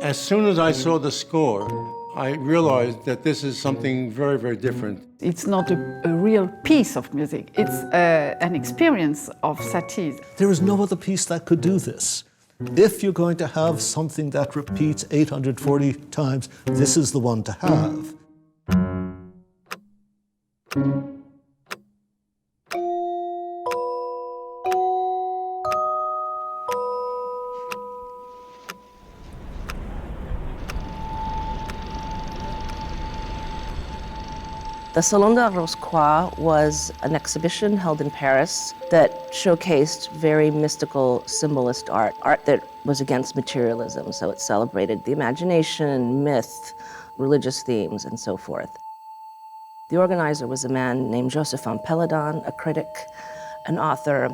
As soon as I saw the score, I realized that this is something very, very different. It's not a real piece of music, it's an experience of Satie's. There is no other piece that could do this. If you're going to have something that repeats 840 times, this is the one to have. The Salon de Rose-Croix was an exhibition held in Paris that showcased very mystical symbolist art that was against materialism. So it celebrated the imagination, myth, religious themes, and so forth. The organizer was a man named Josephin Péladan, a critic, an author,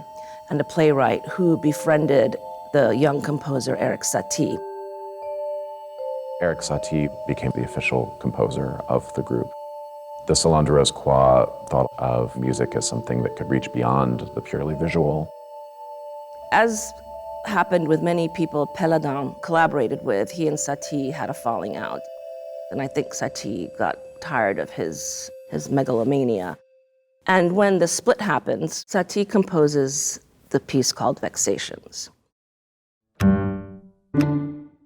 and a playwright who befriended the young composer Erik Satie. Erik Satie became the official composer of the group. The Salon de Rose-Croix thought of music as something that could reach beyond the purely visual. As happened with many people Péladan collaborated with, he and Satie had a falling out. And I think Satie got tired of his megalomania. And when the split happens, Satie composes the piece called Vexations.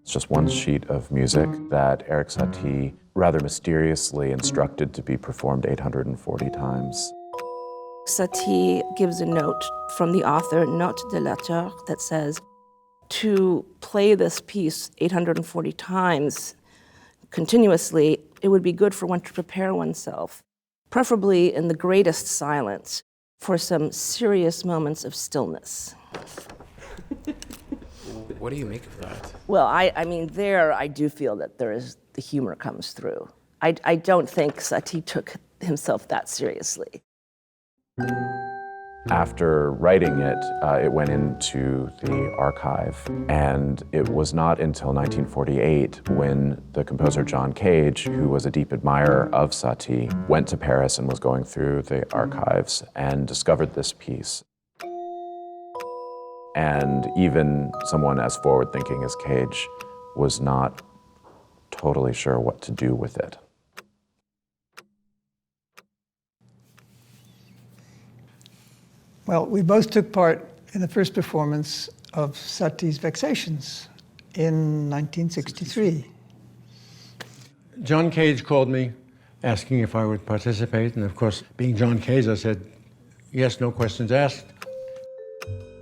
It's just one sheet of music that Erik Satie rather mysteriously instructed to be performed 840 times. Satie gives a note from the author, Note de l'auteur, that says, to play this piece 840 times continuously, it would be good for one to prepare oneself, preferably in the greatest silence, for some serious moments of stillness. What do you make of that? Well, I mean, there I do feel that the humor comes through. I don't think Satie took himself that seriously. After writing it, it went into the archive, and it was not until 1948 when the composer John Cage, who was a deep admirer of Satie, went to Paris and was going through the archives and discovered this piece. And even someone as forward-thinking as Cage was not totally sure what to do with it. Well, we both took part in the first performance of Satie's Vexations in 1963. John Cage called me asking if I would participate, and of course, being John Cage, I said, yes, no questions asked.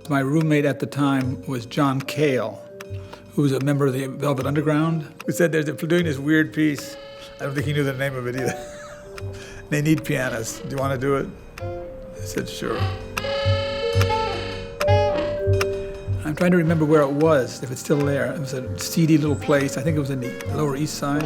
My roommate at the time was John Cale, who was a member of the Velvet Underground, who said they're doing this weird piece. I don't think he knew the name of it either. They need pianists. Do you want to do it? I said, sure. I'm trying to remember where it was, if it's still there. It was a seedy little place. I think it was in the Lower East Side.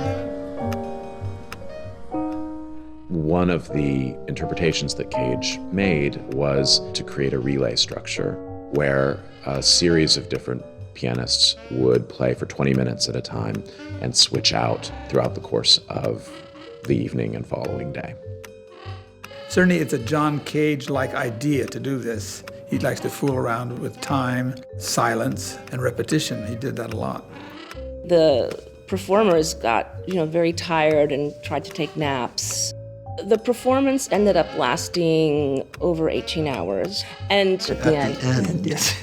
One of the interpretations that Cage made was to create a relay structure where a series of different pianists would play for 20 minutes at a time and switch out throughout the course of the evening and following day. Certainly it's a John Cage-like idea to do this. He likes to fool around with time, silence, and repetition. He did that a lot. The performers got, very tired and tried to take naps. The performance ended up lasting over 18 hours. And at the end, yes.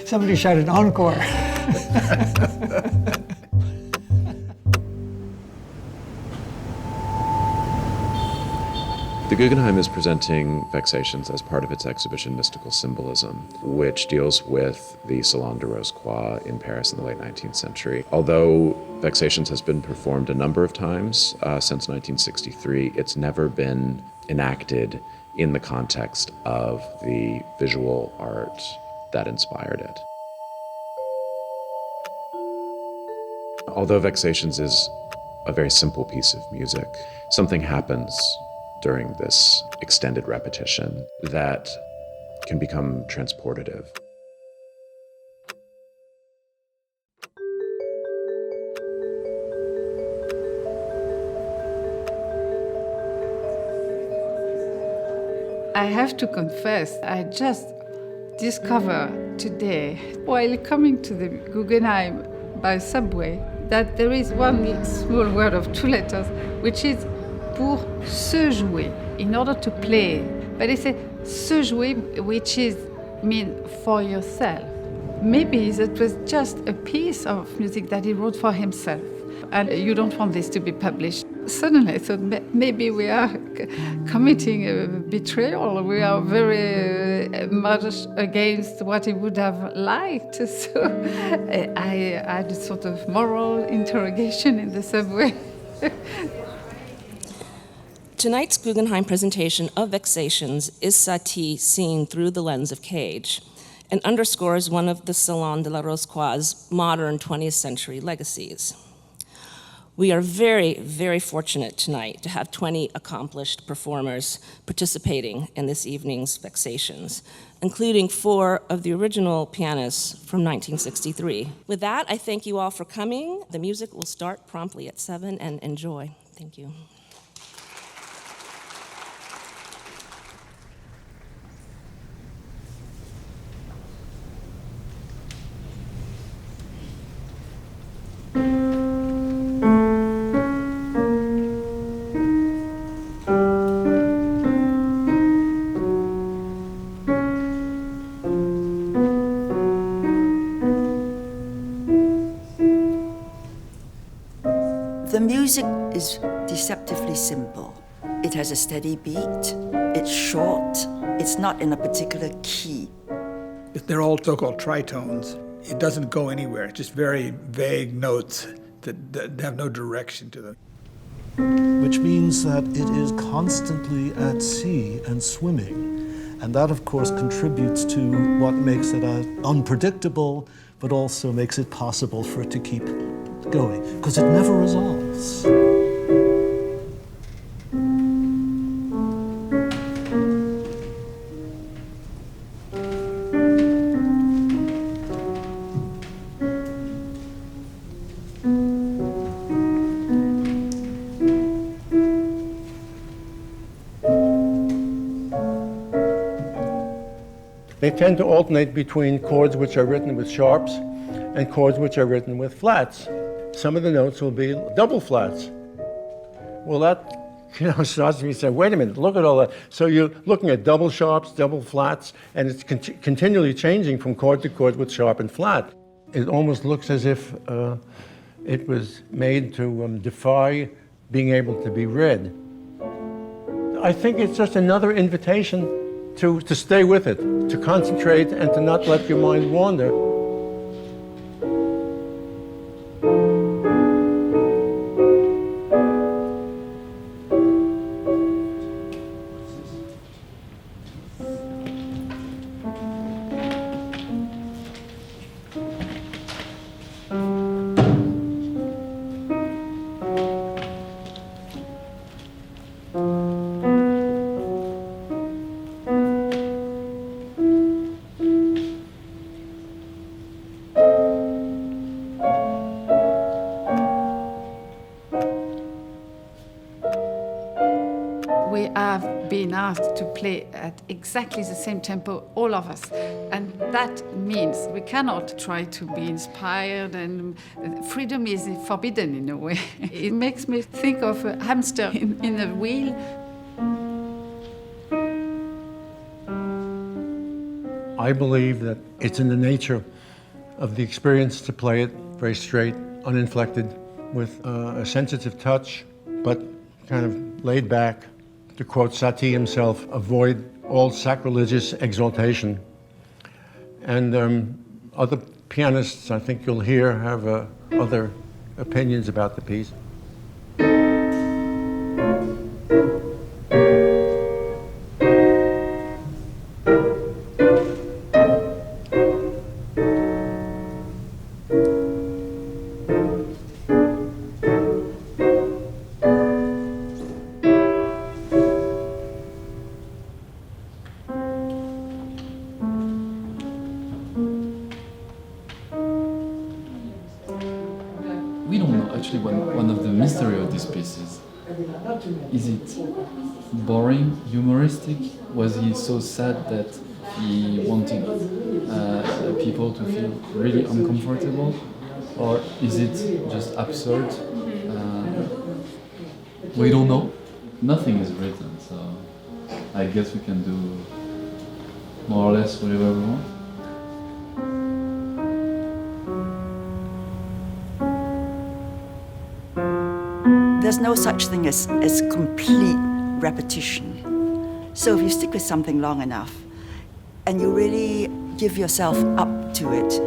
Somebody shouted encore. The Guggenheim is presenting Vexations as part of its exhibition Mystical Symbolism, which deals with the Salon de Rose-Croix in Paris in the late 19th century. Although Vexations has been performed a number of times since 1963, it's never been enacted in the context of the visual art that inspired it. Although Vexations is a very simple piece of music, something happens during this extended repetition that can become transportative. I have to confess, I just discovered today, while coming to the Guggenheim by subway, that there is one small word of 2 letters, which is pour se jouer, in order to play. But it's a se jouer, which is mean for yourself. Maybe that was just a piece of music that he wrote for himself, and you don't want this to be published. Suddenly I thought maybe we are committing a betrayal. We are very much against what he would have liked. So I had a sort of moral interrogation in the subway. Tonight's Guggenheim presentation of Vexations is Satie seen through the lens of Cage and underscores one of the Salon de la Rose-Croix's modern 20th century legacies. We are very, very fortunate tonight to have 20 accomplished performers participating in this evening's Vexations, including 4 of the original pianists from 1963. With that, I thank you all for coming. The music will start promptly at 7, and enjoy. Thank you. The music is deceptively simple. It has a steady beat, it's short, it's not in a particular key. They're all so-called tritones. It doesn't go anywhere. It's just very vague notes that have no direction to them. Which means that it is constantly at sea and swimming. And that, of course, contributes to what makes it unpredictable, but also makes it possible for it to keep going, because it never resolves. They tend to alternate between chords which are written with sharps and chords which are written with flats. Some of the notes will be double flats. Well, that starts me saying, wait a minute, look at all that. So you're looking at double sharps, double flats, and it's continually changing from chord to chord with sharp and flat. It almost looks as if it was made to defy being able to be read. I think it's just another invitation to stay with it, to concentrate and to not let your mind wander. We have been asked to play at exactly the same tempo, all of us. And that means we cannot try to be inspired, and freedom is forbidden in a way. It makes me think of a hamster in a wheel. I believe that it's in the nature of the experience to play it very straight, uninflected, with a sensitive touch, but kind of laid back. To quote Satie himself, avoid all sacrilegious exaltation. And other pianists, I think you'll hear, have other opinions about the piece. We don't know actually one of the mystery of this piece is it boring, humoristic? Was he so sad that he wanted people to feel really uncomfortable, or is it just absurd? We don't know. Nothing is written, so I guess we can do more or less whatever we want. There's no such thing as complete repetition. So if you stick with something long enough and you really give yourself up to it,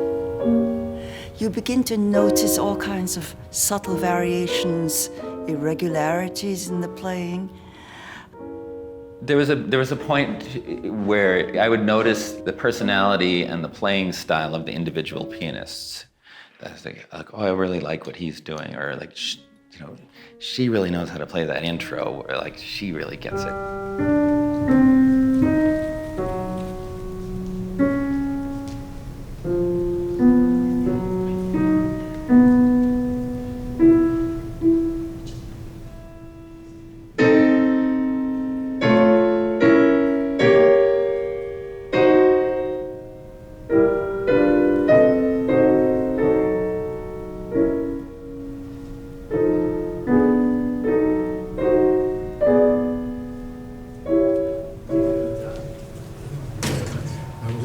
you begin to notice all kinds of subtle variations, irregularities in the playing. There was a point where I would notice the personality and the playing style of the individual pianists. I was like, oh, I really like what he's doing, or like, she really knows how to play that intro, or like, she really gets it.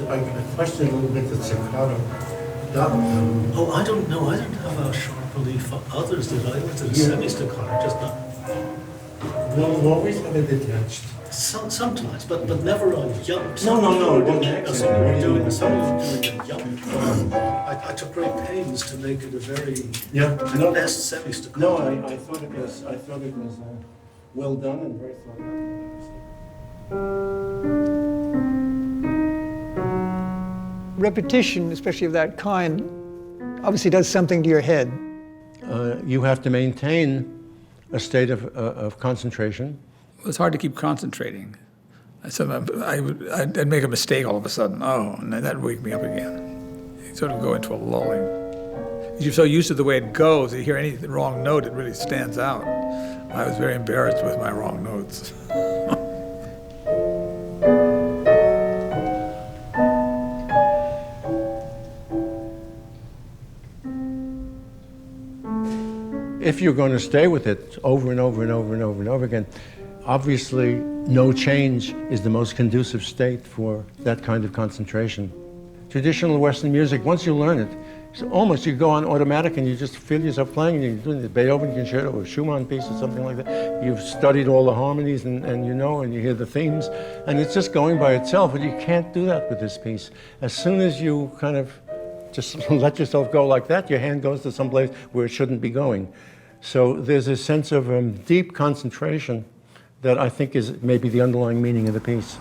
I question a little bit the staccato. Oh, I don't know. I don't have a sharp relief. Others did. I looked at a semi-staccato, just not. No, always have it detached. Sometimes, but never on yump. No, it wasn't Some were accident. doing a yump. I took great pains to make it a very best semi-staccato. No, I thought it was well done and very thought out. Repetition, especially of that kind, obviously does something to your head. You have to maintain a state of concentration. It's hard to keep concentrating. I'd make a mistake all of a sudden. Oh, and that'd wake me up again. You sort of go into a lulling. You're so used to the way it goes, you hear any wrong note, it really stands out. I was very embarrassed with my wrong notes. If you're going to stay with it over and over and over and over and over again, obviously no change is the most conducive state for that kind of concentration. Traditional Western music, once you learn it, it's almost you go on automatic and you just feel yourself playing, and you're doing the Beethoven concerto or Schumann piece or something like that. You've studied all the harmonies and you hear the themes, and it's just going by itself, but you can't do that with this piece. As soon as you kind of just let yourself go like that, your hand goes to some place where it shouldn't be going. So there's a sense of deep concentration that I think is maybe the underlying meaning of the piece.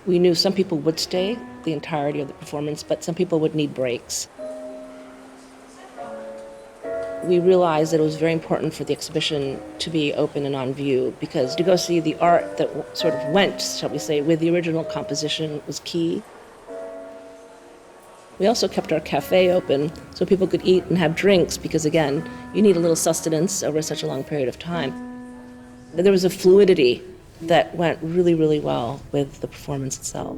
We knew some people would stay the entirety of the performance, but some people would need breaks. We realized that it was very important for the exhibition to be open and on view, because to go see the art that sort of went, shall we say, with the original composition was key. We also kept our cafe open so people could eat and have drinks, because again, you need a little sustenance over such a long period of time. There was a fluidity that went really, really well with the performance itself.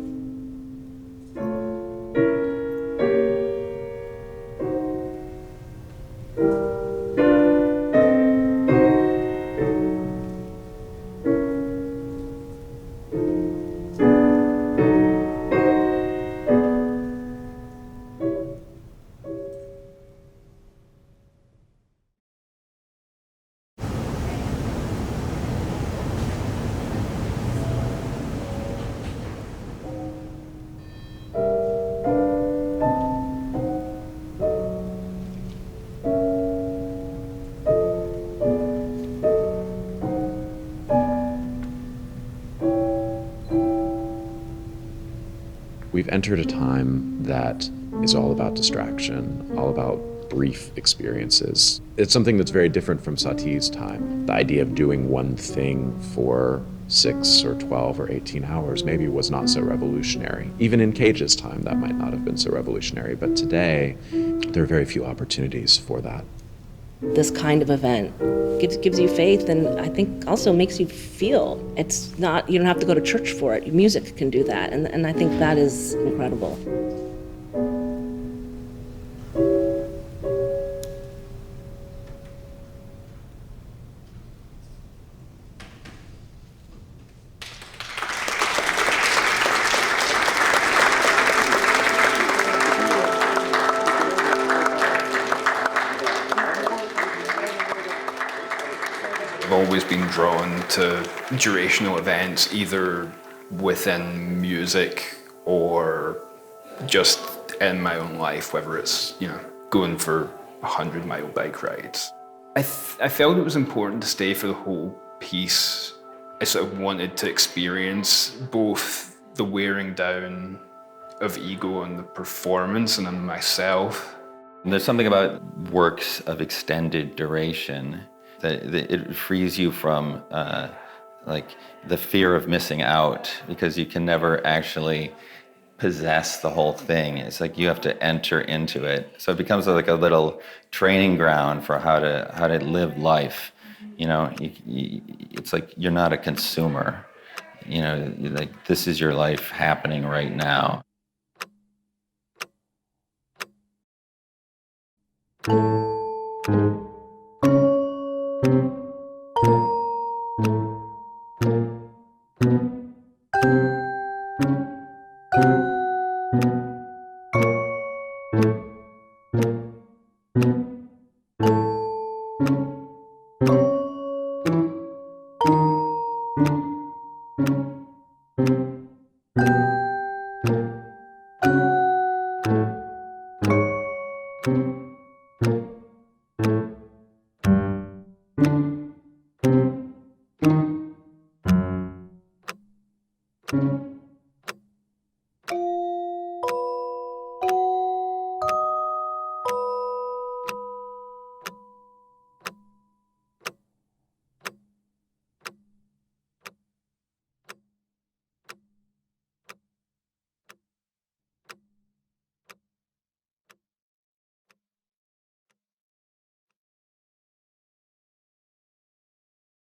We've entered a time that is all about distraction, all about brief experiences. It's something that's very different from Satie's time. The idea of doing one thing for 6 or 12 or 18 hours maybe was not so revolutionary. Even in Cage's time, that might not have been so revolutionary. But today, there are very few opportunities for that. This kind of event gives you faith, and I think also makes you feel. It's not, you don't have to go to church for it. Music can do that, and I think that is incredible. I've always been drawn to durational events, either within music or just in my own life, whether it's, going for 100-mile bike rides. I felt it was important to stay for the whole piece. I sort of wanted to experience both the wearing down of ego and the performance and in myself. And there's something about works of extended duration that it frees you from the fear of missing out, because you can never actually possess the whole thing. It's like you have to enter into it. So it becomes like a little training ground for how to live life. It's like you're not a consumer. Like this is your life happening right now.